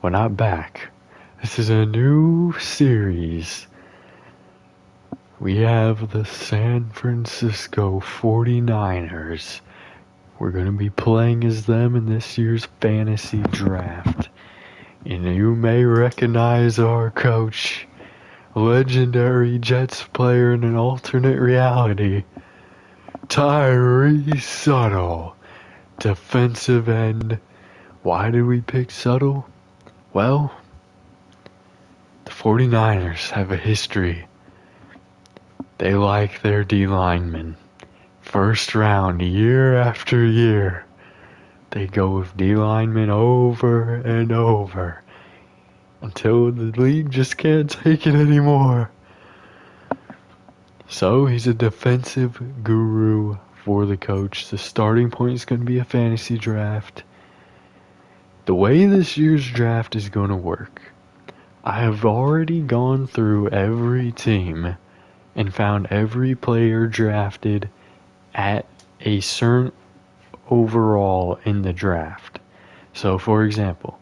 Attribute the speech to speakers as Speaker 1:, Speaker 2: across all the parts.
Speaker 1: Well, not back. This is a new series. We have the San Francisco 49ers. We're going to be playing as them in this year's fantasy draft. And you may recognize our coach, legendary Jets player in an alternate reality, Tyree Subtle, defensive end. Why did we pick Subtle? Well, the 49ers have a history. They like their D linemen. First round, year after year, they go with D linemen over and over until the league just can't take it anymore. So he's a defensive guru for the coach. The starting point is going to be a fantasy draft. The way this year's draft is going to work, I have already gone through every team and found every player drafted at a certain overall in the draft. So, for example,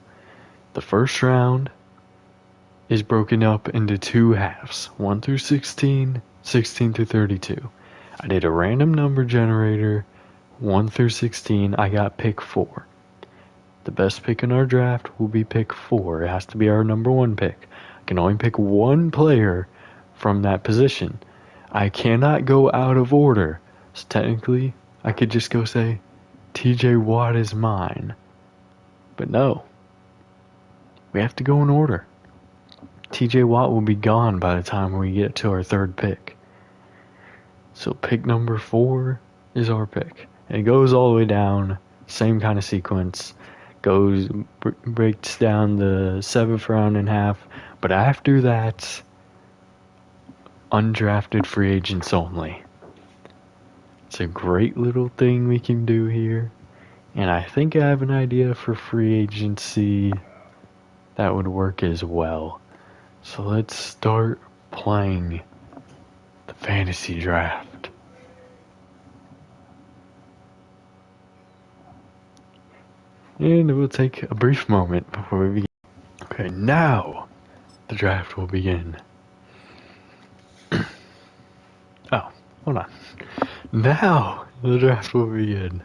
Speaker 1: the first round is broken up into two halves, 1 through 16, 16 through 32. I did a random number generator, 1 through 16, I got pick 4. The best pick in our draft will be pick 4. It has to be our number 1 pick. I can only pick one player from that position. I cannot go out of order. So technically, I could just go say, TJ Watt is mine. But no. We have to go in order. TJ Watt will be gone by the time we get to our third pick. So pick number 4 is our pick. And it goes all the way down, same kind of sequence. Breaks down the 7th round in half. But after that, undrafted free agents only. It's a great little thing we can do here. And I think I have an idea for free agency that would work as well. So let's start playing the fantasy draft. And we'll take a brief moment before we begin. Okay, now the draft will begin. Oh, hold on. Now the draft will begin.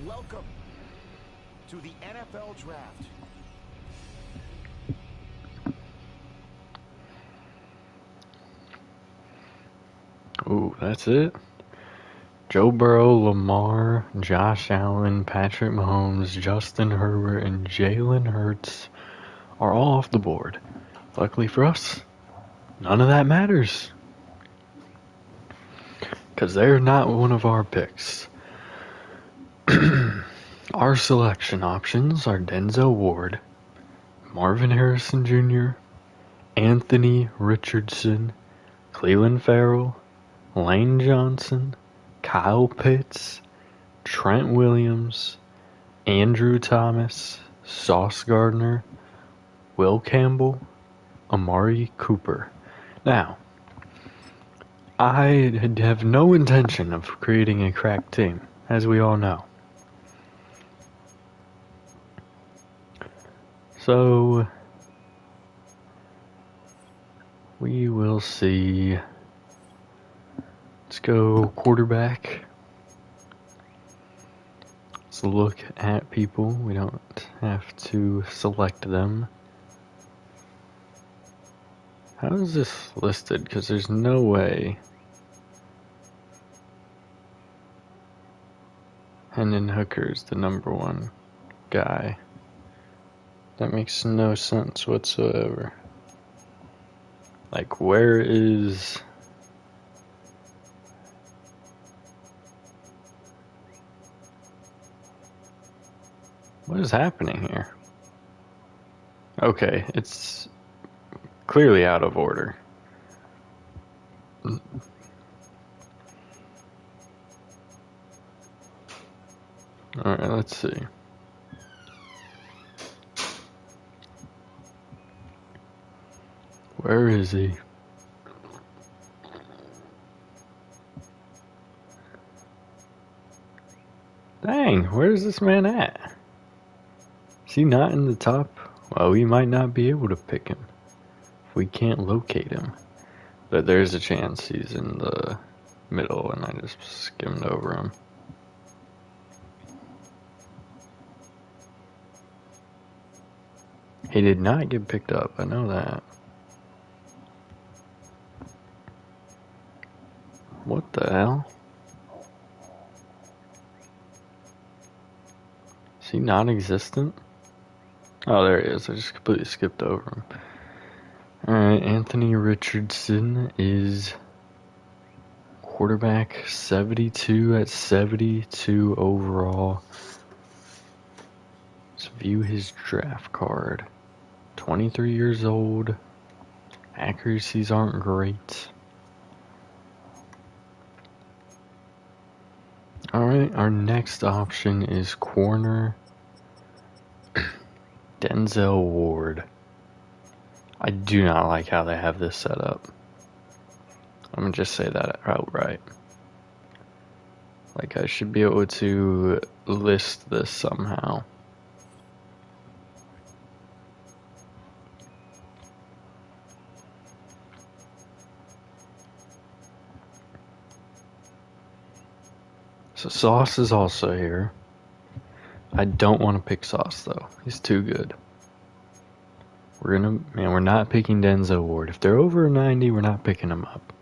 Speaker 2: Welcome to the NFL Draft.
Speaker 1: Ooh, that's it. Joe Burrow, Lamar, Josh Allen, Patrick Mahomes, Justin Herbert, and Jalen Hurts are all off the board. Luckily for us, none of that matters. Because they're not one of our picks. Our selection options are Denzel Ward, Marvin Harrison Jr., Anthony Richardson, Cleveland Farrell, Lane Johnson, Kyle Pitts, Trent Williams, Andrew Thomas, Sauce Gardner, Will Campbell, Amari Cooper. Now, I have no intention of creating a crack team, as we all know. So, we will see. Let's go quarterback. Let's look at people. We don't have to select them. How is this listed? Because there's no way. Hendon Hooker's the number 1 guy. That makes no sense whatsoever. Like, where is... What is happening here? Okay, it's clearly out of order. Alright, let's see. Where is he? Dang, where is this man at? Is he not in the top? Well, we might not be able to pick him if we can't locate him. But there's a chance he's in the middle and I just skimmed over him. He did not get picked up, I know that. What the hell? Is he non-existent? Oh, there he is. I just completely skipped over him. Alright, Anthony Richardson is quarterback 72 at 72 overall. Let's view his draft card. 23 years old. Accuracies aren't great. Alright, our next option is corner Denzel Ward. I do not like how they have this set up. I'm gonna just say that outright. Like, I should be able to list this somehow. So Sauce is also here. I don't want to pick Sauce though. He's too good. We're not picking Denzel Ward. If they're over 90, we're not picking him up.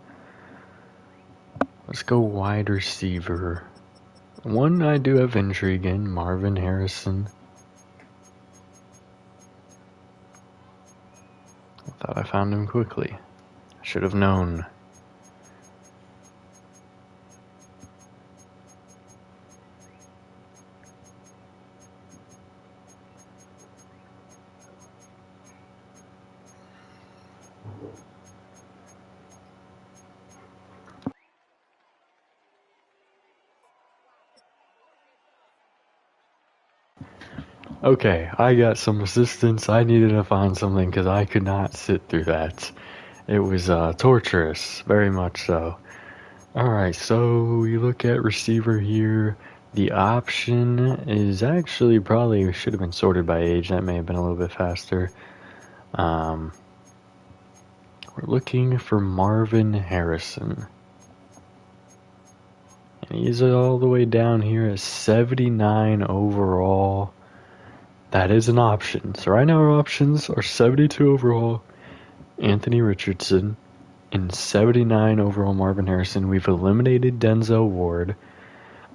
Speaker 1: Let's go wide receiver. One I do have intrigue in, Marvin Harrison. I thought I found him quickly. I should have known. Okay, I got some assistance. I needed to find something because I could not sit through that. It was torturous, very much so. Alright, so we look at receiver here. The option is actually probably should have been sorted by age. That may have been a little bit faster. We're looking for Marvin Harrison. And he's all the way down here at 79 overall. That is an option. So right now our options are 72 overall Anthony Richardson and 79 overall Marvin Harrison. We've eliminated Denzel Ward.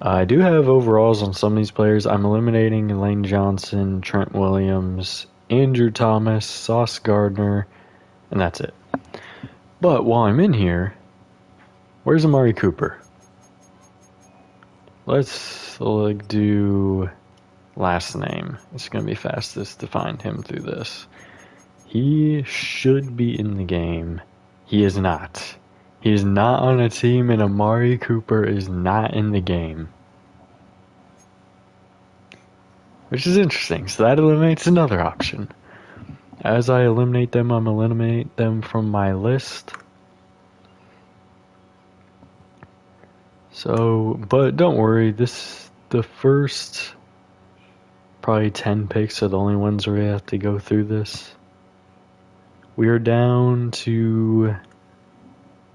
Speaker 1: I do have overalls on some of these players. I'm eliminating Lane Johnson, Trent Williams, Andrew Thomas, Sauce Gardner, and that's it. But while I'm in here, where's Amari Cooper? Let's do last name. It's going to be fastest to find him through this. He should be in the game. He is not. He is not on a team, and Amari Cooper is not in the game. Which is interesting, so that eliminates another option. As I eliminate them, I'm eliminate them from my list. So, but don't worry, the first probably 10 picks are the only ones where we have to go through this. We are down to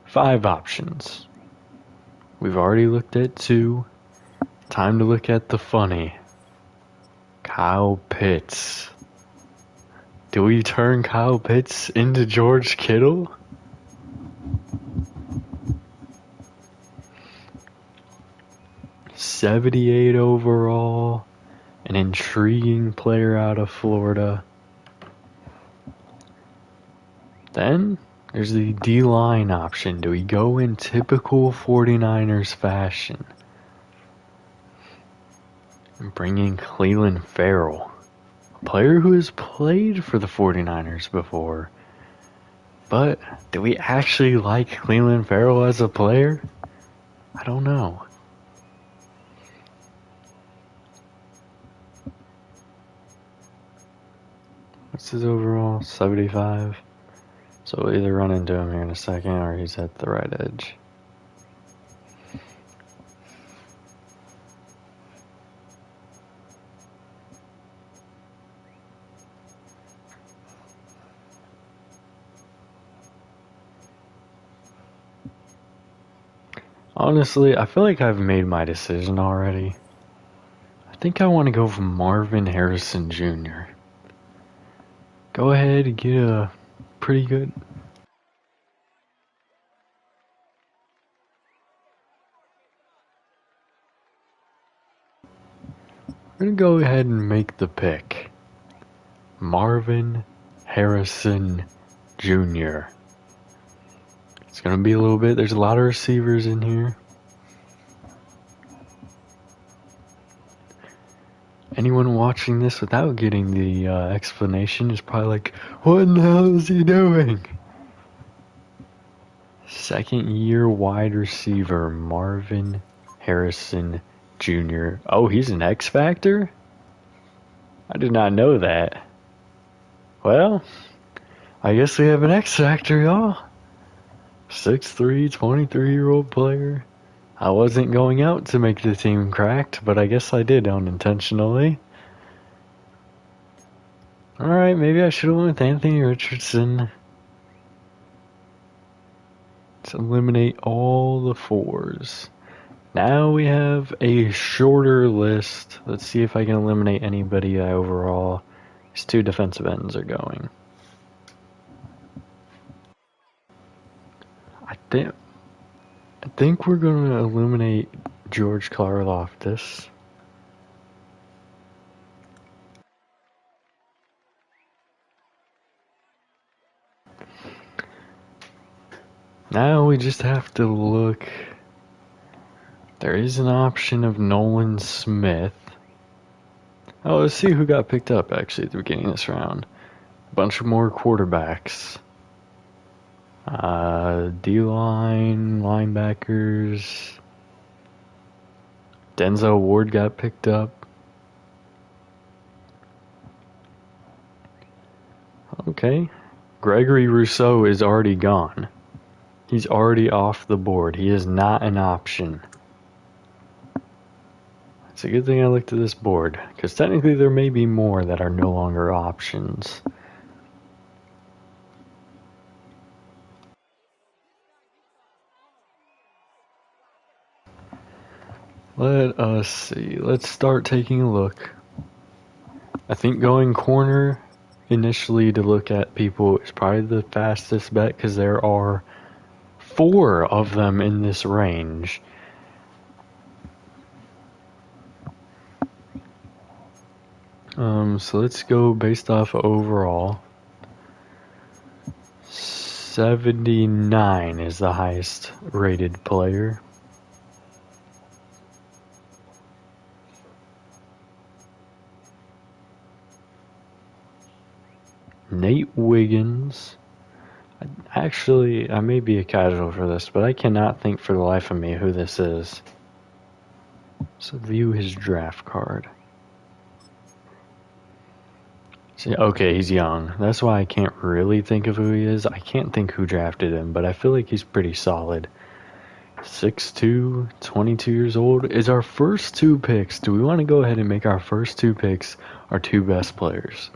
Speaker 1: 5 options. We've already looked at 2. Time to look at the funny. Kyle Pitts. Do we turn Kyle Pitts into George Kittle? '78 overall. An intriguing player out of Florida. Then there's the D-line option. Do we go in typical 49ers fashion? And bring in Clelin Ferrell, a player who has played for the 49ers before. But do we actually like Clelin Ferrell as a player? I don't know. What's his overall? 75. So we'll either run into him here in a second or he's at the right edge. Honestly, I feel like I've made my decision already. I think I want to go for Marvin Harrison Jr. Go ahead and get a pretty good. We're going to go ahead and make the pick. Marvin Harrison Jr. It's going to be a little bit. There's a lot of receivers in here. Anyone watching this without getting the explanation is probably like, what in the hell is he doing? Second year wide receiver, Marvin Harrison Jr. Oh, he's an X Factor? I did not know that. Well, I guess we have an X Factor, y'all. 6'3", 23-year-old player. I wasn't going out to make the team cracked, but I guess I did unintentionally. Alright, maybe I should have went with Anthony Richardson. Let's eliminate all the 4s. Now we have a shorter list. Let's see if I can eliminate anybody overall. These 2 defensive ends are going. I think we're going to eliminate George Karlaftis. Now we just have to look. There is an option of Nolan Smith. Oh, let's see who got picked up actually at the beginning of this round. A bunch of more quarterbacks. D-line, linebackers. Denzel Ward got picked up. Okay. Gregory Rousseau is already gone. He's already off the board. He is not an option. It's a good thing I looked at this board, because technically there may be more that are no longer options. Let us see. Let's start taking a look. I think going corner initially to look at people is probably the fastest bet, because there are 4 of them in this range. So let's go based off overall. 79 is the highest rated player. Nate Wiggins. Actually, I may be a casual for this, but I cannot think for the life of me who this is. So view his draft card. See, okay, he's young. That's why I can't really think of who he is. I can't think who drafted him, but I feel like he's pretty solid. 6'2", 22 years old. Is our first 2 picks, do we want to go ahead and make our first 2 picks our 2 best players?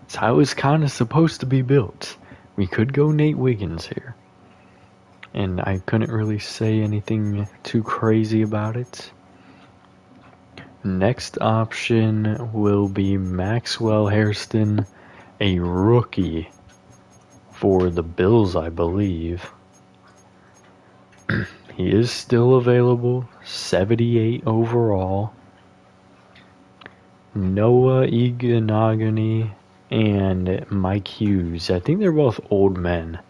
Speaker 1: That's how it's kind of supposed to be built. We could go Nate Wiggins here. And I couldn't really say anything too crazy about it. Next option will be Maxwell Hairston, a rookie for the Bills, I believe. He is still available, 78 overall. Noah Iganagani and Mike Hughes. I think they're both old men.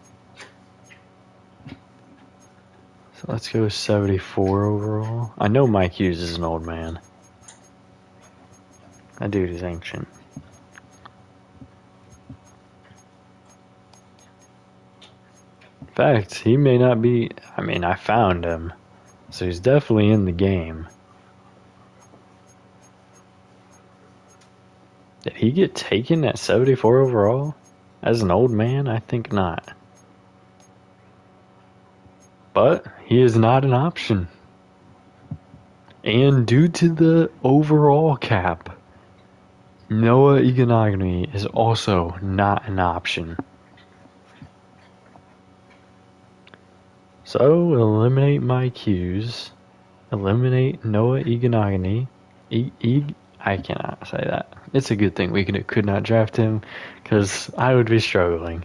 Speaker 1: So let's go 74 overall. I know Mike Hughes is an old man. That dude is ancient. In fact, he may not be. I mean, I found him. So he's definitely in the game. Did he get taken at 74 overall? As an old man? I think not. But he is not an option. And due to the overall cap, Noah Iganagani is also not an option. So, eliminate my Qs. Eliminate Noah Iganagani. I cannot say that. It's a good thing we could not draft him, because I would be struggling.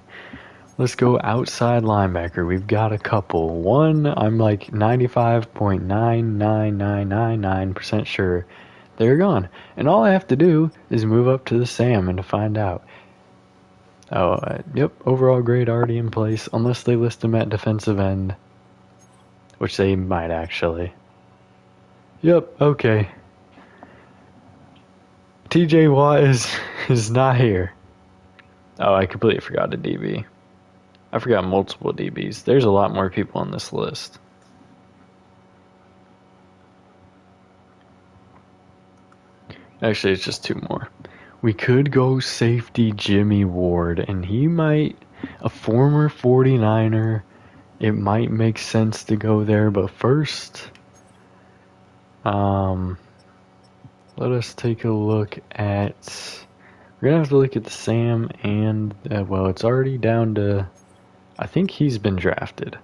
Speaker 1: Let's go outside linebacker. We've got a couple. One, I'm like 95.99999% sure they're gone. And all I have to do is move up to the Sam and to find out. Oh, yep, overall grade already in place, unless they list him at defensive end, which they might actually. Yep, okay. TJ Watt is not here. Oh, I completely forgot a DB. I forgot multiple DBs. There's a lot more people on this list. Actually, it's just two more. We could go safety Jimmy Ward, and he might, a former 49er, it might make sense to go there, but first, let us take a look at, we're gonna have to look at the Sam and, well, it's already down to, I think he's been drafted,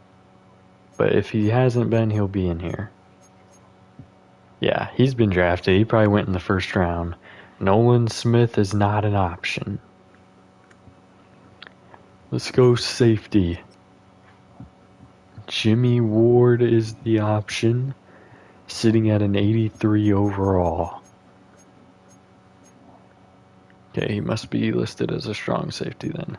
Speaker 1: but if he hasn't been, he'll be in here. Yeah, he's been drafted. He probably went in the first round. Nolan Smith is not an option. Let's go safety. Jimmy Ward is the option, sitting at an 83 overall. Okay, he must be listed as a strong safety then.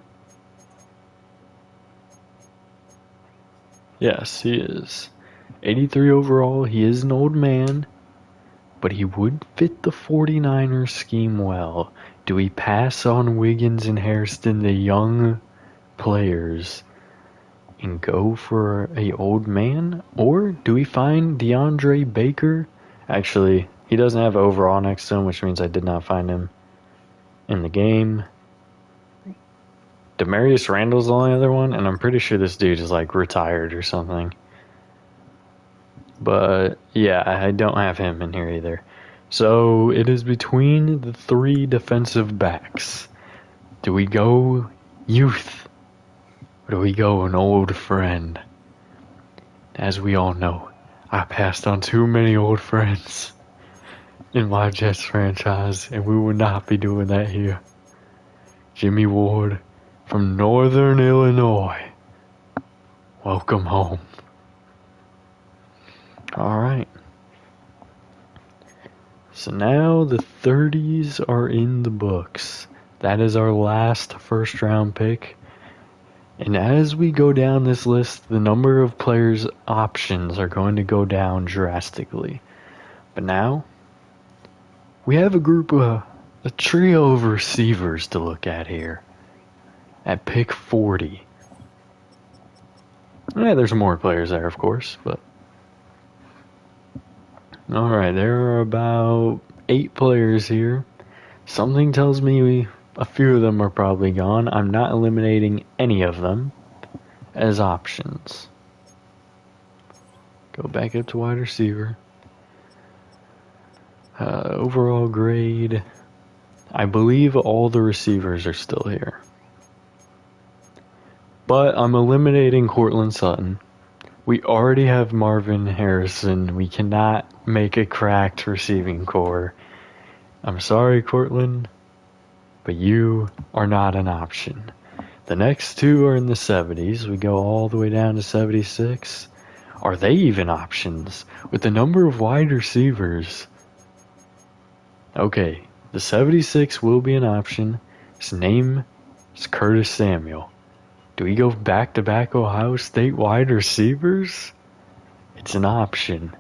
Speaker 1: Yes, he is. 83 overall. He is an old man, but he would fit the 49ers scheme well. Do we pass on Wiggins and Hairston, the young players, and go for a old man? Or do we find DeAndre Baker? Actually, he doesn't have overall next to him, which means I did not find him in the game. Demarius Randall's the only other one, and I'm pretty sure this dude is like retired or something. But yeah, I don't have him in here either. So it is between the three defensive backs. Do we go youth? Or do we go an old friend? As we all know, I passed on too many old friends in my Jets franchise, and we will not be doing that here. Jimmy Ward from Northern Illinois. Welcome home. Alright. So now the 30s are in the books. That is our last first round pick. And as we go down this list, the number of players' options are going to go down drastically. But now, we have a trio of receivers to look at here. At pick 40. Yeah, there's more players there, of course, but... Alright, there are about 8 players here. Something tells me a few of them are probably gone. I'm not eliminating any of them as options. Go back up to wide receiver. Overall grade. I believe all the receivers are still here. But I'm eliminating Courtland Sutton. We already have Marvin Harrison. We cannot make a cracked receiving core. I'm sorry, Courtland, but you are not an option. The next two are in the 70s. We go all the way down to 76. Are they even options? With the number of wide receivers. Okay, the 76 will be an option. His name is Curtis Samuel. Do we go back-to-back Ohio State wide receivers? It's an option.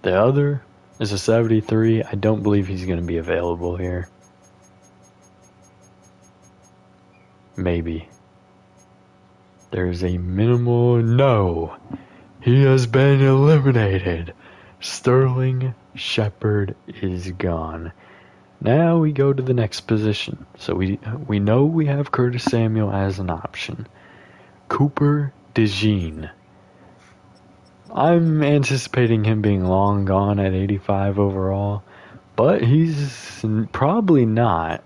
Speaker 1: The other is a 73. I don't believe he's going to be available here. Maybe. There's a minimal no. He has been eliminated. Sterling Shepard is gone. Now we go to the next position. So we know we have Curtis Samuel as an option. Cooper DeJean. I'm anticipating him being long gone at 85 overall, but he's probably not.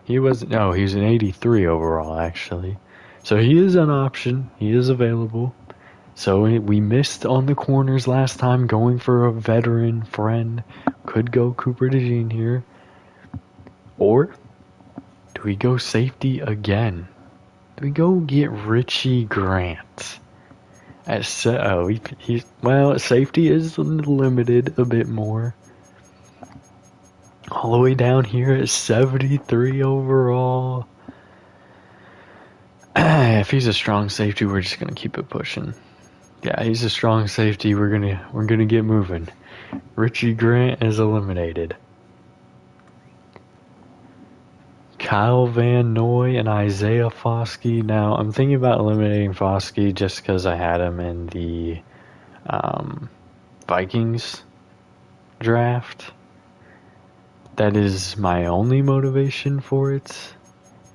Speaker 1: He was, no, he was an 83 overall, actually. So he is an option. He is available. So we missed on the corners last time, going for a veteran friend. Could go Cooper DeJean here. Or do we go safety again? Do we go get Richie Grant? Well, safety is limited a bit more. All the way down here at 73 overall. If he's a strong safety, we're just gonna keep it pushing. Yeah, he's a strong safety. We're gonna get moving. Richie Grant is eliminated. Kyle Van Noy and Isaiah Foskey. Now, I'm thinking about eliminating Foskey just because I had him in the Vikings draft. That is my only motivation for it.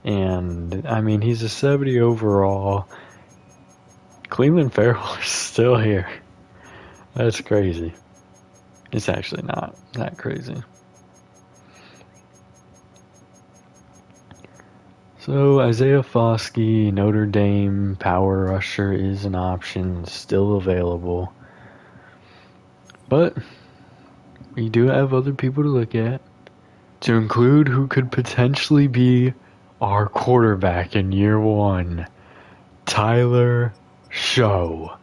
Speaker 1: And, I mean, he's a 70 overall. Cleveland Farrell is still here. That's crazy. It's actually not that crazy. So Isaiah Foskey, Notre Dame, power rusher is an option, still available. But we do have other people to look at, to include who could potentially be our quarterback in year one, Tyler Show.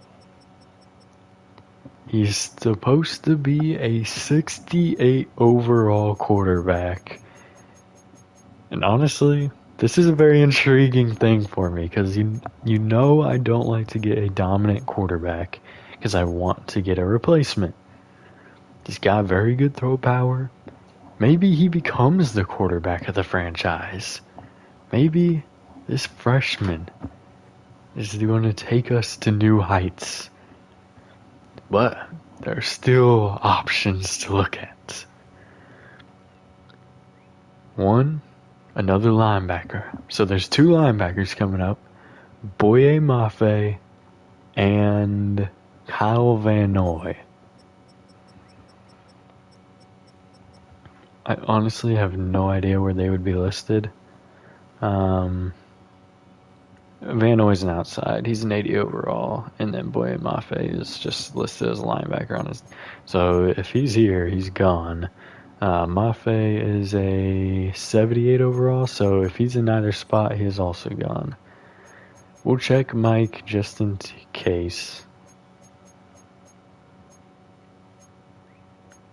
Speaker 1: He's supposed to be a 68 overall quarterback. And honestly, this is a very intriguing thing for me because you know I don't like to get a dominant quarterback because I want to get a replacement. He's got very good throw power. Maybe he becomes the quarterback of the franchise. Maybe this freshman is going to take us to new heights. But there are still options to look at. One, another linebacker. So there's two linebackers coming up. Boye Mafe and Kyle Van Noy. I honestly have no idea where they would be listed. Van Noy's an outside. He's an 80 overall. And then Boye Mafe is just listed as a linebacker on his. So if he's here, he's gone. Mafe is a 78 overall, so if he's in either spot, he is also gone. We'll check Mike just in case.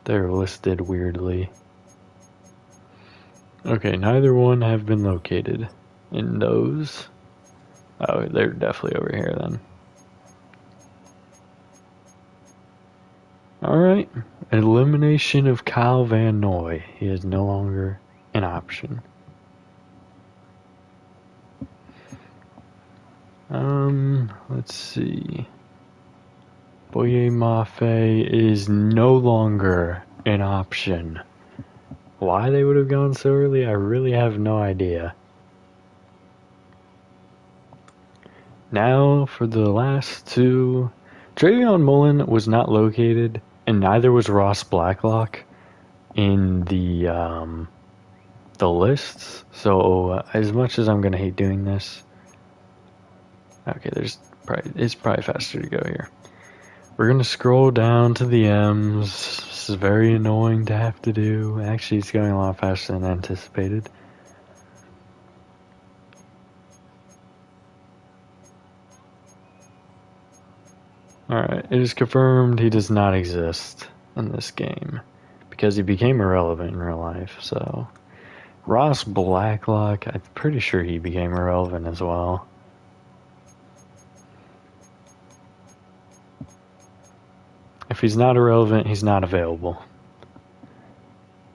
Speaker 1: They're listed weirdly. Okay, neither one have been located in those. Oh, they're definitely over here then. Alright, elimination of Kyle Van Noy. He is no longer an option. Let's see. Boye Mafe is no longer an option. Why they would have gone so early, I really have no idea. Now for the last two. Travion Mullen was not located, and neither was Ross Blacklock in the lists. So as much as I'm gonna hate doing this, okay, it's probably faster to go here. We're gonna scroll down to the M's. This is very annoying to have to do. Actually, it's going a lot faster than anticipated. Alright, it is confirmed he does not exist in this game because he became irrelevant in real life. So Ross Blacklock, I'm pretty sure he became irrelevant as well. If he's not irrelevant, he's not available.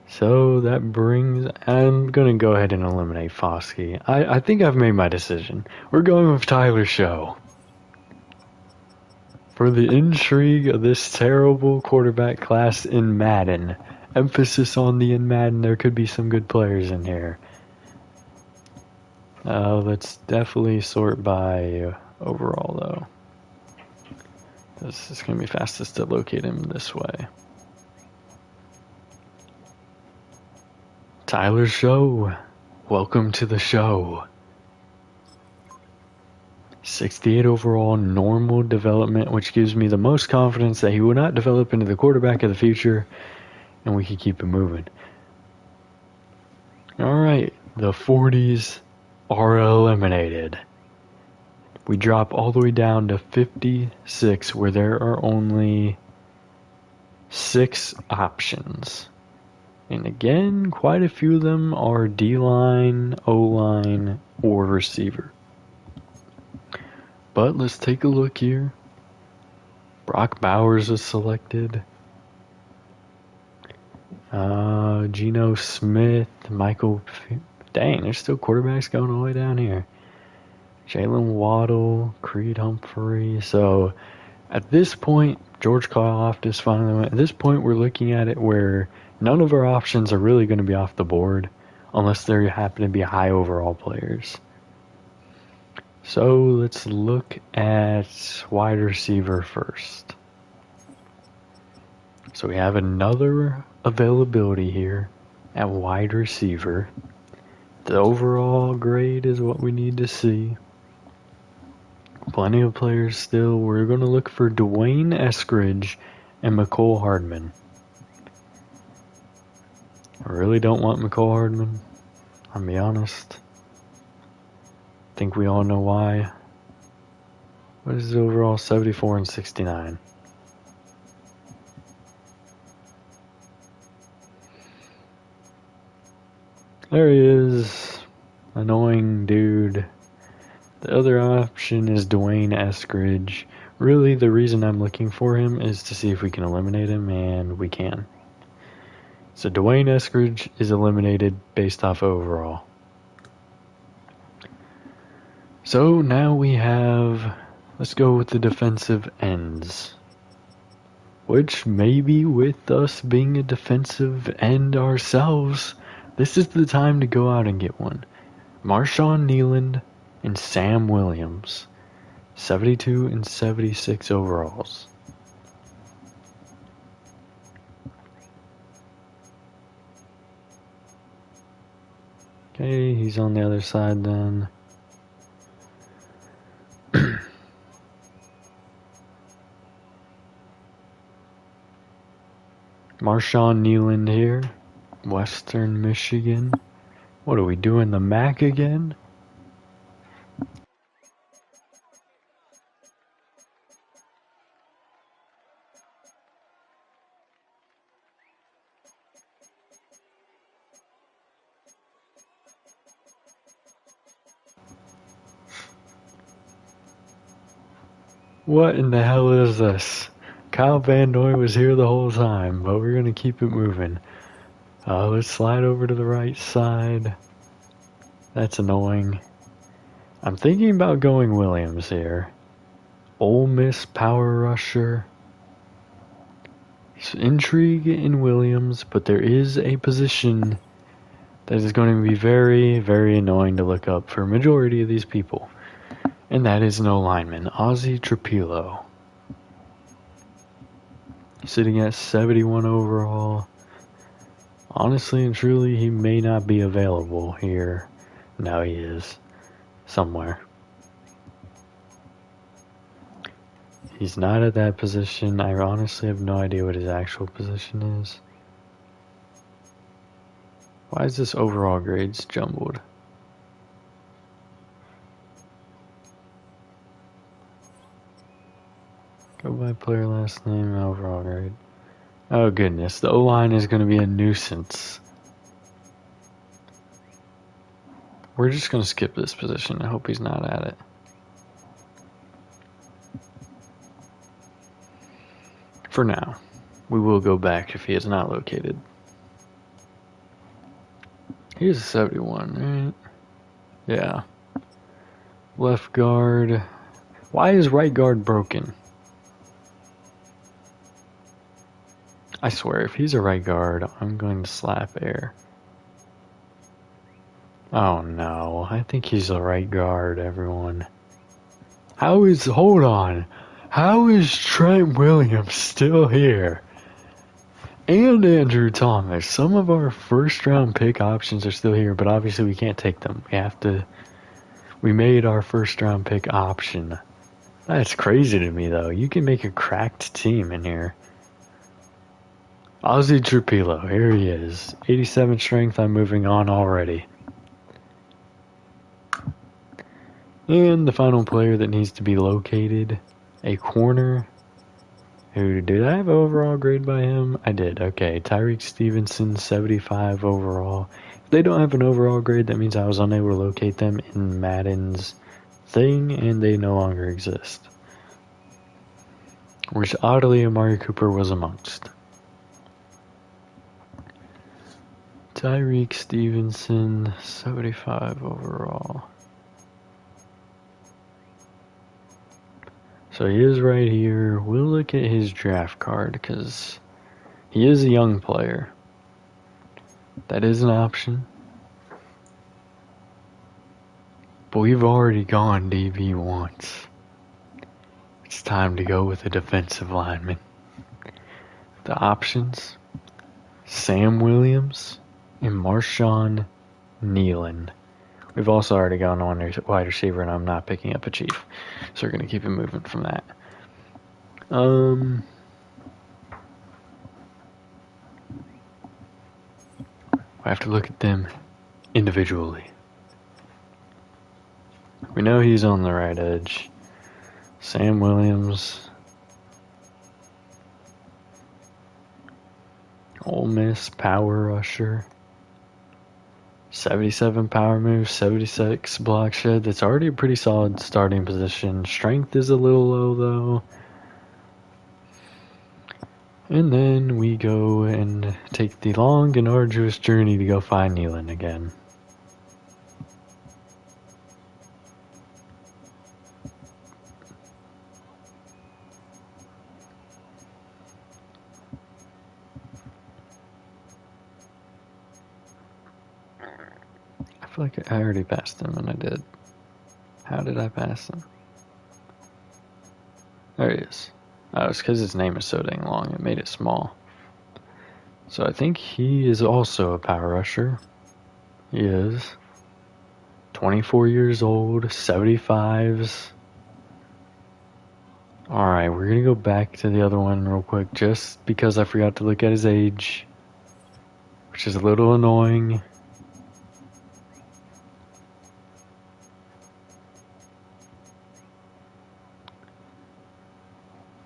Speaker 1: So that brings... I'm going to go ahead and eliminate Foskey. I think I've made my decision. We're going with Tyler Show. For the intrigue of this terrible quarterback class in Madden. Emphasis on the in Madden. There could be some good players in here. Let's definitely sort by overall, though. This is going to be fastest to locate him this way. Tyler Show. welcome to the show. 68 overall, normal development, which gives me the most confidence that he will not develop into the quarterback of the future, and we can keep it moving. Alright, the 40s are eliminated. We drop all the way down to 56, where there are only 6 options. And again, quite a few of them are D-line, O-line, or receiver. But let's take a look here. Brock Bowers is selected. Geno Smith, Michael... Dang, there's still quarterbacks going all the way down here. Jalen Waddle, Creed Humphrey. So, at this point, George Karlaftis finally went. At this point, we're looking at it where none of our options are really going to be off the board unless there happen to be high overall players. So, let's look at wide receiver first. So, we have another availability here at wide receiver. The overall grade is what we need to see. Plenty of players still. We're going to look for Dwayne Eskridge and McCole Hardman. I really don't want McCole Hardman. I'll be honest. I think we all know why. What is his overall? 74 and 69. There he is. Annoying dude. The other option is Dwayne Eskridge. Really, the reason I'm looking for him is to see if we can eliminate him, and we can. So Dwayne Eskridge is eliminated based off overall. So now we have, let's go with the defensive ends. Which maybe with us being a defensive end ourselves, this is the time to go out and get one. Marshawn Kneeland and Sam Williams. 72 and 76 overalls. Okay, he's on the other side then. Marshawn Kneeland here. Western Michigan. What are we doing, the MAC again? What in the hell is this? Kyle Van Noy was here the whole time, but we're going to keep it moving. Let's slide over to the right side. That's annoying. I'm thinking about going Williams here. Ole Miss power rusher. There's intrigue in Williams, but there is a position that is going to be very, very annoying to look up for a majority of these people. And that is no lineman. Ozzie Trapilo. Sitting at 71 overall. Honestly and truly, he may not be available here. No, he is. Somewhere. He's not at that position. I honestly have no idea what his actual position is. Why is this overall grades jumbled? Go by player last name, overall grade. Oh goodness, the O-line is going to be a nuisance. We're just going to skip this position. I hope he's not at it. For now. We will go back if he is not located. He's a 71, right? Yeah. Left guard. Why is right guard broken? I swear, if he's a right guard, I'm going to slap air. Oh no, I think he's a right guard, everyone. Hold on. How is Trent Williams still here? and Andrew Thomas. Some of our first round pick options are still here, but obviously we can't take them. We made our first round pick option. That's crazy to me, though. You can make a cracked team in here. Ozzy Trapilo, here he is. 87 strength, I'm moving on already. And the final player that needs to be located, a corner. Who did I have an overall grade by him? I did. Okay, Tyreek Stevenson, 75 overall. If they don't have an overall grade, that means I was unable to locate them in Madden's thing, and they no longer exist. Which oddly Amari Cooper was amongst. Tyreek Stevenson, 75 overall. So he is right here. We'll look at his draft card because he is a young player. That is an option. But we've already gone DB once. It's time to go with a defensive lineman. The options, Sam Williams and Marshawn Nealon. We've also already gone on wide receiver, and I'm not picking up a chief. So we're going to keep it moving from that. I have to look at them individually. We know he's on the right edge. Sam Williams. Ole Miss power rusher. 77 power move, 76 block shed. That's already a pretty solid starting position. Strength is a little low though. And then we go and take the long and arduous journey to go find Nealon again. I feel like I already passed him, and I did. How did I pass him? There he is. Oh, it's because his name is so dang long, it made it small. So I think he is also a power rusher. He is. 24 years old, 75s. Alright, we're going to go back to the other one real quick, just because I forgot to look at his age, which is a little annoying.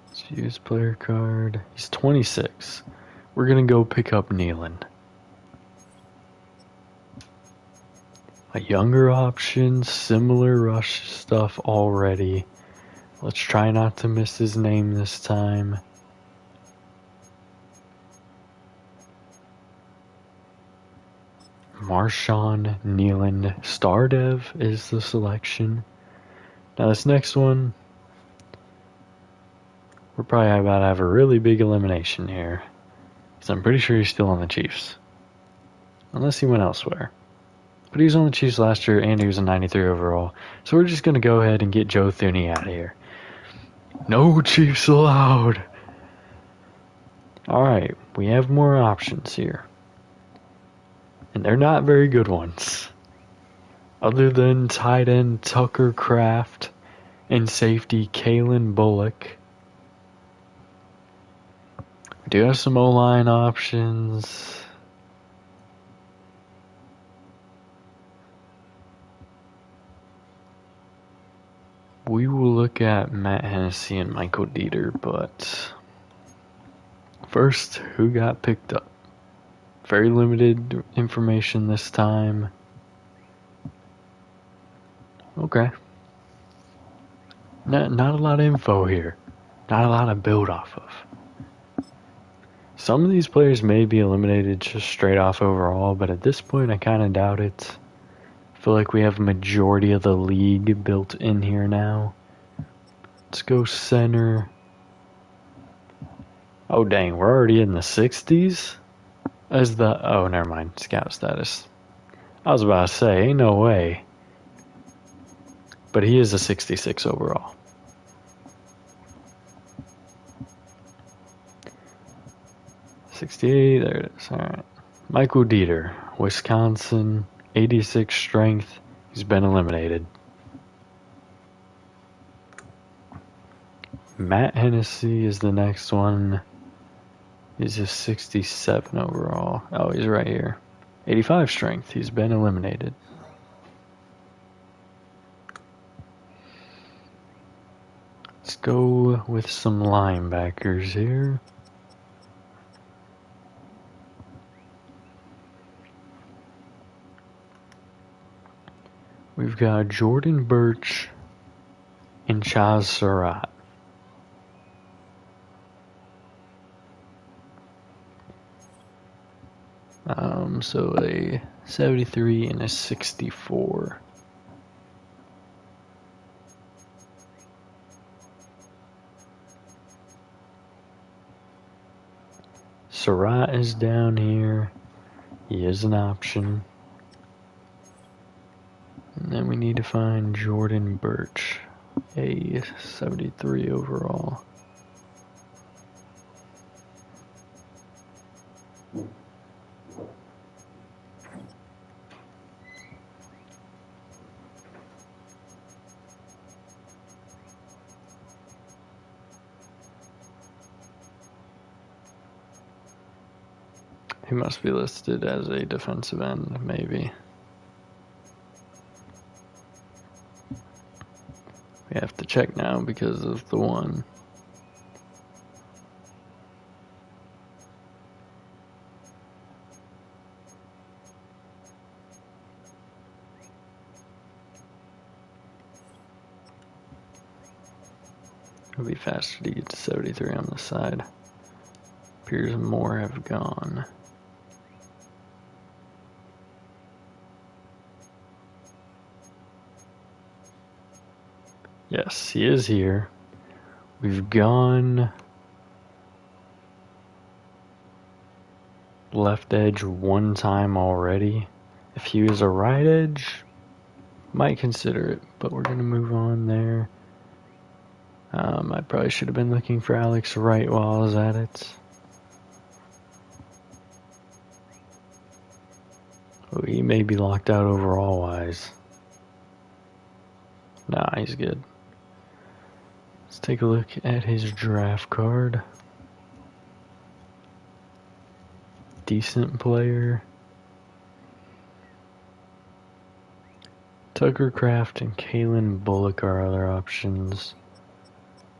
Speaker 1: Let's use player card. He's 26. We're going to go pick up Nealon. A younger option, similar rush stuff already. Let's try not to miss his name this time. Marshawn Nealon. Stardev is the selection. Now this next one, we're probably about to have a really big elimination here. Because I'm pretty sure he's still on the Chiefs. Unless he went elsewhere. But he was on the Chiefs last year and he was a 93 overall. So we're just going to go ahead and get Joe Thuney out of here. No Chiefs allowed. Alright, we have more options here. And they're not very good ones. Other than tight end Tucker Kraft and safety Kalen Bullock. We do have some O-line options. We will look at Matt Hennessy and Michael Dieter, but first, who got picked up? Very limited information this time. Okay. Not a lot of info here. Not a lot to build off of. Some of these players may be eliminated just straight off overall, but at this point I kind of doubt it. I feel like we have a majority of the league built in here now. Let's go center. Oh dang, we're already in the 60s? Oh, never mind. Scout status. I was about to say, ain't no way. But he is a 66 overall. 68, there it is. All right. Michael Dieter, Wisconsin, 86 strength. He's been eliminated. Matt Hennessy is the next one. He's a 67 overall. Oh, he's right here. 85 strength. He's been eliminated. Let's go with some linebackers here. We've got Jordan Birch and Chaz Surratt. So a 73 and a 64. Surratt is down here. He is an option. And then we need to find Jordan Birch, a 73 overall. He must be listed as a defensive end, maybe. We have to check now because of the one. It'll be faster to get to 73 on the side. Appears more have gone. Yes, he is here. We've gone left edge one time already. If he was a right edge, might consider it, but we're going to move on there. I probably should have been looking for Alex Wright while I was at it. Oh, he may be locked out overall wise. Nah, he's good. Let's take a look at his draft card. Decent player. Tucker Kraft and Kalen Bullock are other options.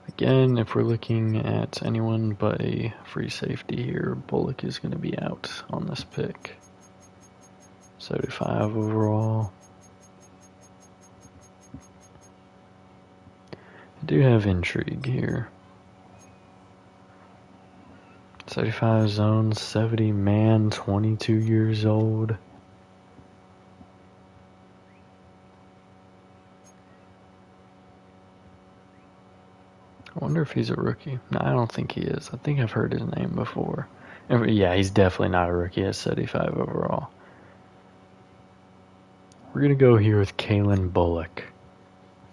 Speaker 1: Again, if we're looking at anyone but a free safety here, Bullock is going to be out on this pick. 75 overall. I do have intrigue here. 75 zone, 70 man, 22 years old. I wonder if he's a rookie. No, I don't think he is. I think I've heard his name before. Yeah, he's definitely not a rookie at 75 overall. We're going to go here with Kalen Bullock,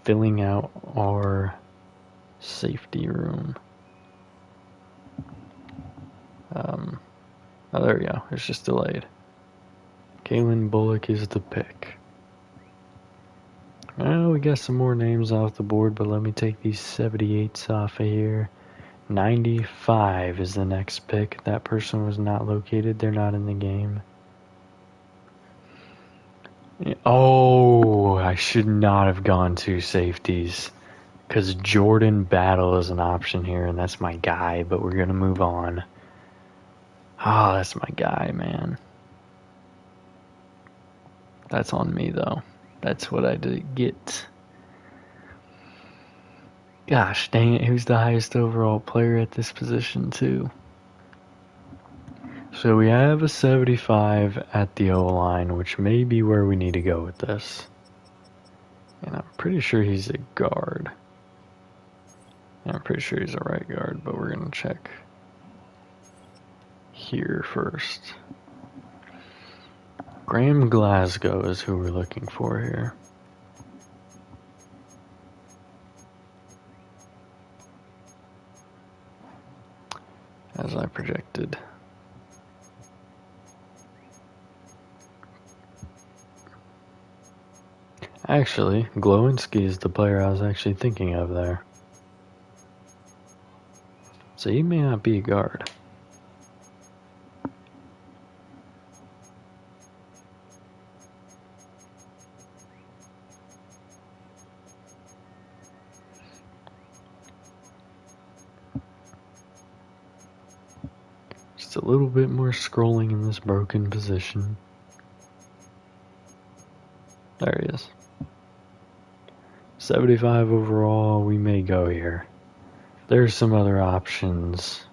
Speaker 1: filling out our safety room. Oh, there we go. It's just delayed. Kalen Bullock is the pick. Oh, we got some more names off the board, but let me take these 78s off of here. 95 is the next pick. That person was not located. They're not in the game. Oh, I should not have gone two safeties. Because Jordan Battle is an option here, and that's my guy, but we're going to move on. Ah, that's my guy, man. That's on me, though. That's what I did get. Gosh, dang it, who's the highest overall player at this position, too? So we have a 75 at the O-line, which may be where we need to go with this. And I'm pretty sure he's a guard. And I'm pretty sure he's a right guard, but we're going to check here first. Graham Glasgow is who we're looking for here. As I projected. Actually, Glowinski is the player I was actually thinking of there. So he may not be a guard. Just a little bit more scrolling in this broken position. There he is. 75 overall, we may go here. There's some other options.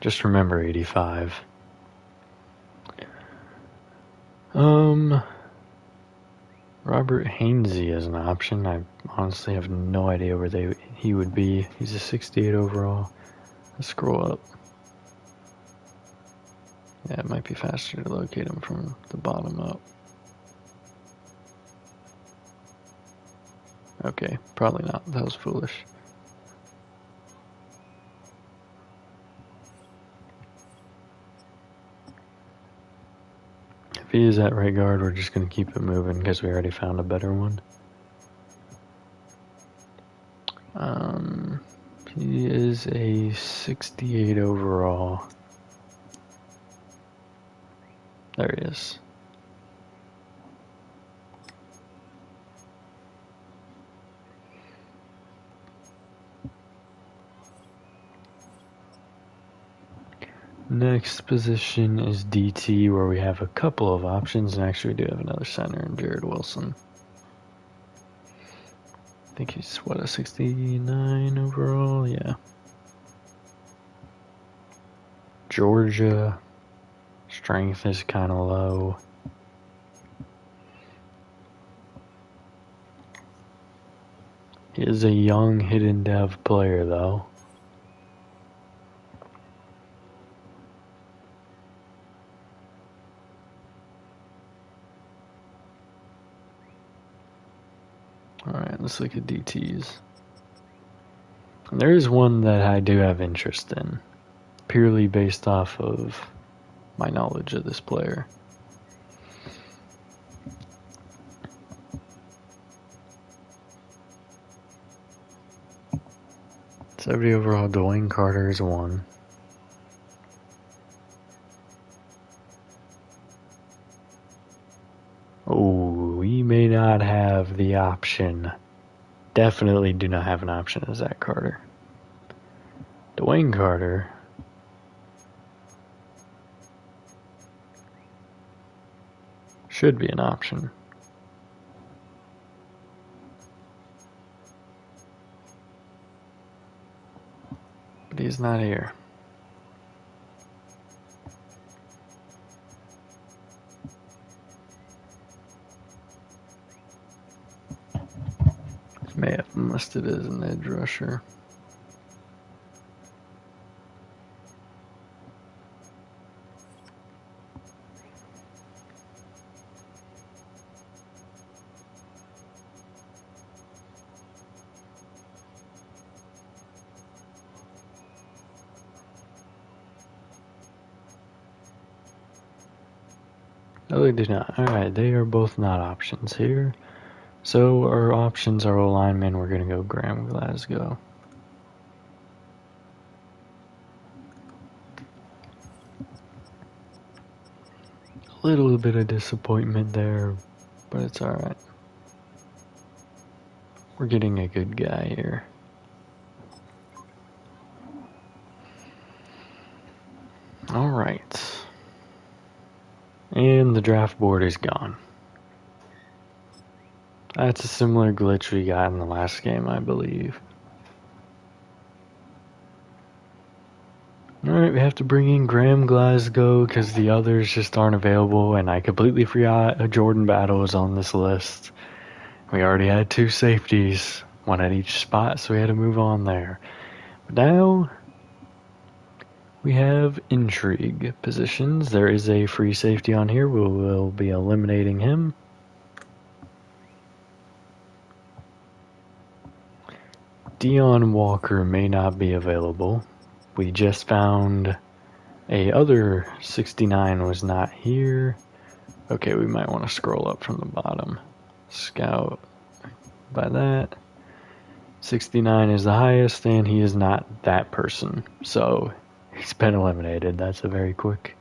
Speaker 1: Just remember 85. Robert Hainsey is an option. I honestly have no idea where he would be. He's a 68 overall. Let's scroll up. Yeah, it might be faster to locate him from the bottom up. Okay, probably not. That was foolish. If he is at right guard, we're just going to keep it moving because we already found a better one. He is a 68 overall. There he is. Next position is DT, where we have a couple of options, and actually we do have another center in Jared Wilson. I think he's, what, a 69 overall? Yeah. Georgia, strength is kind of low. He is a young hidden dev player, though. Alright, let's look at DTs. And there is one that I do have interest in, purely based off of my knowledge of this player. '70 overall, Dwayne Carter is one. Oh, we may not have the option. Definitely do not have an option as Zach Carter. Dwayne Carter. Should be an option. But he's not here. May have listed as an edge rusher. No, they do not. Alright, they are both not options here. So our options are O-linemen. We're going to go Graham Glasgow. A little bit of disappointment there, but it's alright. We're getting a good guy here. Alright. And the draft board is gone. That's a similar glitch we got in the last game, I believe. Alright, we have to bring in Graham Glasgow because the others just aren't available, and I completely forgot Jordan Battle was on this list. We already had two safeties, one at each spot, so we had to move on there. But now we have intrigue positions. There is a free safety on here. We will be eliminating him. Dion Walker may not be available. We just found a other 69 was not here. Okay, we might want to scroll up from the bottom. Scout by that. 69 is the highest, and he is not that person. So he's been eliminated. That's a very quick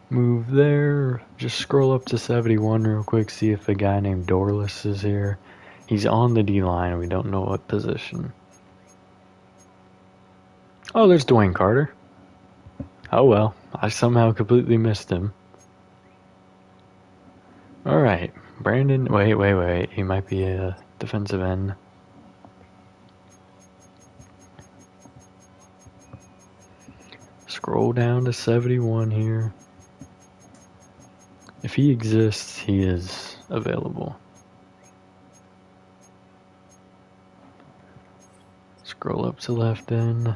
Speaker 1: move there. Just scroll up to 71 real quick, see if a guy named Dorless is here. He's on the D-line. We don't know what position. Oh, there's Dwayne Carter. Oh well, I somehow completely missed him. Alright, Brandon, wait, he might be a defensive end. Scroll down to 71 here. If he exists, he is available. Scroll up to left end.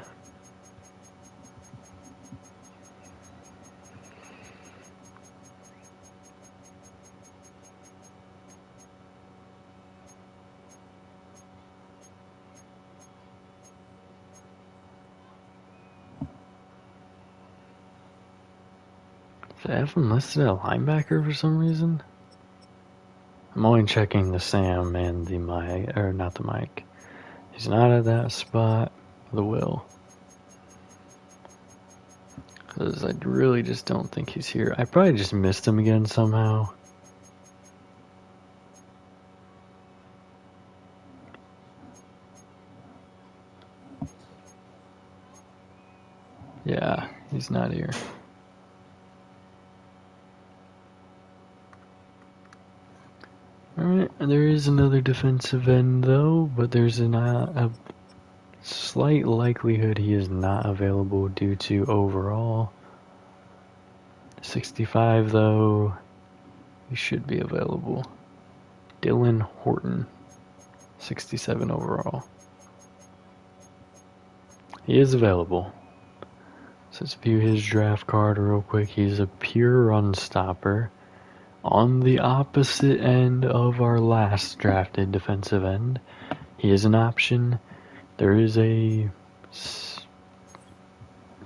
Speaker 1: Did I have him listed at linebacker for some reason? I'm only checking the Sam and the Mike, or not the Mike. He's not at that spot. The Will. Because I really just don't think he's here. I probably just missed him again somehow. Yeah, he's not here. Alright, there is another defensive end though, but there's a slight likelihood he is not available due to overall. 65 though, he should be available. Dylan Horton, 67 overall. He is available. So let's view his draft card real quick. He's a pure run stopper. On the opposite end of our last drafted defensive end. He is an option. There is a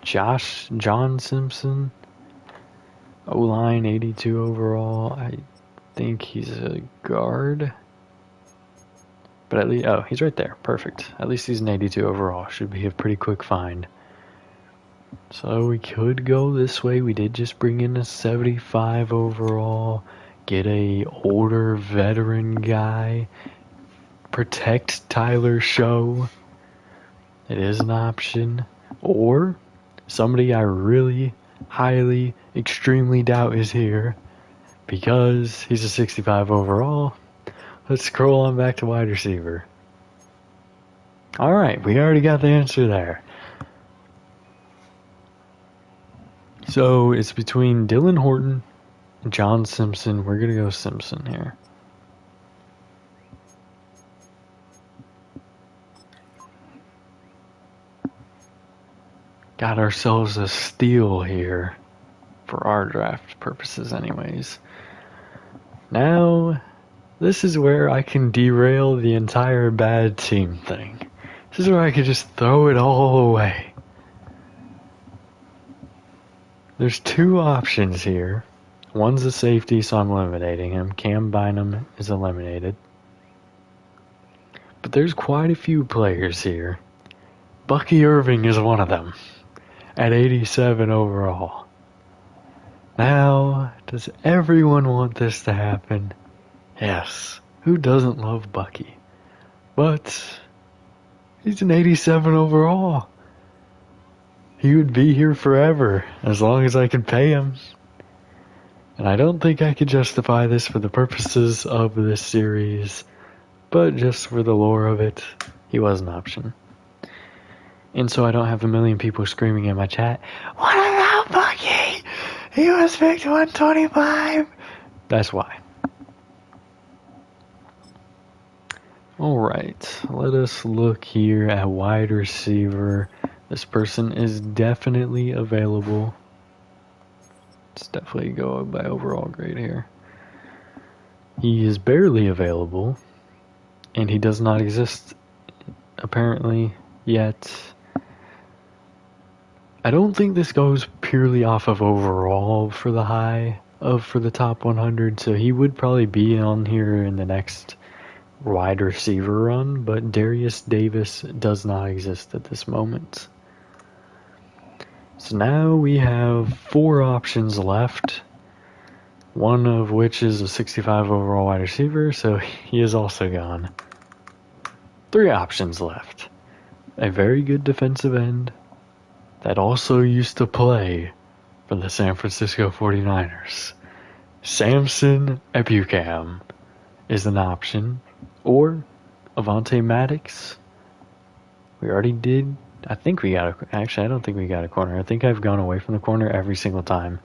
Speaker 1: John Simpson, O-line, 82 overall. I think he's a guard. But at least, oh, he's right there. Perfect. At least he's an 82 overall. Should be a pretty quick find. So we could go this way. We did just bring in a 75 overall. Get a older veteran guy. Protect Tyler Show. It is an option. Or somebody I really, highly, extremely doubt is here. Because he's a 65 overall. Let's scroll on back to wide receiver. Alright, we already got the answer there. So it's between Dylan Horton and John Simpson. We're going to go Simpson here. Got ourselves a steal here. For our draft purposes anyways. Now, this is where I can derail the entire bad team thing. This is where I can just throw it all away. There's two options here. One's a safety, so I'm eliminating him. Cam Bynum is eliminated. But there's quite a few players here. Bucky Irving is one of them. At 87 overall. Now, does everyone want this to happen? Yes. Who doesn't love Bucky? But he's an 87 overall. He would be here forever, as long as I could pay him. And I don't think I could justify this for the purposes of this series, but just for the lore of it, he was an option. And so I don't have a million people screaming in my chat, "What about Bucky? He was picked 125. That's why. Alright, let us look here at wide receiver. This person is definitely available. Let's definitely go by overall grade here. He is barely available, and he does not exist, apparently, yet. I don't think this goes purely off of overall for the high. for the top 100, so he would probably be on here in the next wide receiver run, but Darius Davis does not exist at this moment. So now we have 4 options left, one of which is a 65 overall wide receiver, so he is also gone. 3 options left. A very good defensive end that also used to play for the San Francisco 49ers. Samson Ebukam is an option, or Avonte Maddox. We already did. I think we got a. Actually, I don't think we got a corner. I think I've gone away from the corner every single time.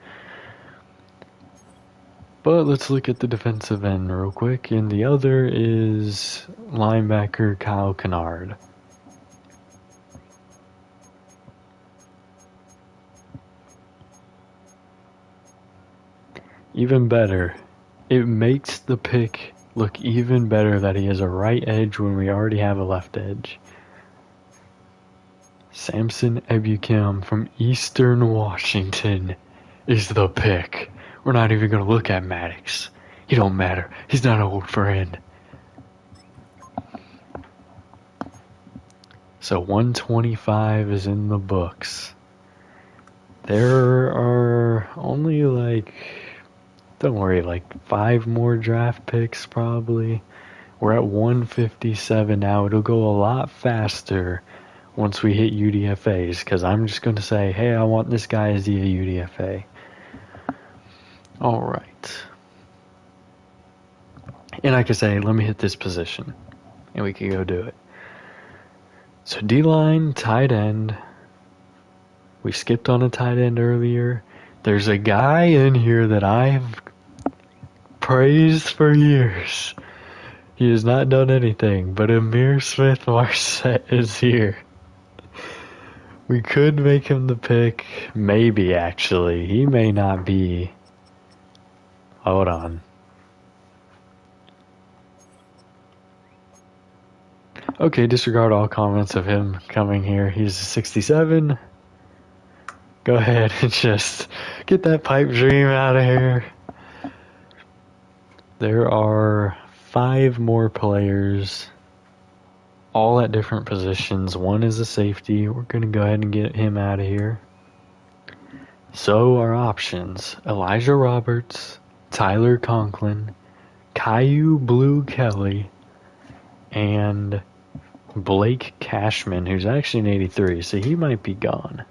Speaker 1: But let's look at the defensive end real quick. And the other is linebacker Kyle Kennard. Even better, it makes the pick look even better that he has a right edge when we already have a left edge. Samson Ebukam from Eastern Washington is the pick. We're not even going to look at Maddox. He don't matter. He's not an old friend. So 125 is in the books. There are only don't worry, 5 more draft picks probably. We're at 157 now. It'll go a lot faster once we hit UDFAs, because I'm just going to say, hey, I want this guy as the UDFA. Alright. And I could say, let me hit this position, and we could go do it. So D-line, tight end. We skipped on a tight end earlier. There's a guy in here that I've praised for years. He has not done anything, but Amir Smith-Marset is here. We could make him the pick. Maybe, actually. He may not be. Hold on. Okay, disregard all comments of him coming here. He's 67. Go ahead and just get that pipe dream out of here. There are 5 more players, all at different positions. One is a safety. We're going to go ahead and get him out of here. So our options: Elijah Roberts, Tyler Conklin, Caillou Blue Kelly, and Blake Cashman, who's actually an 83, so he might be gone.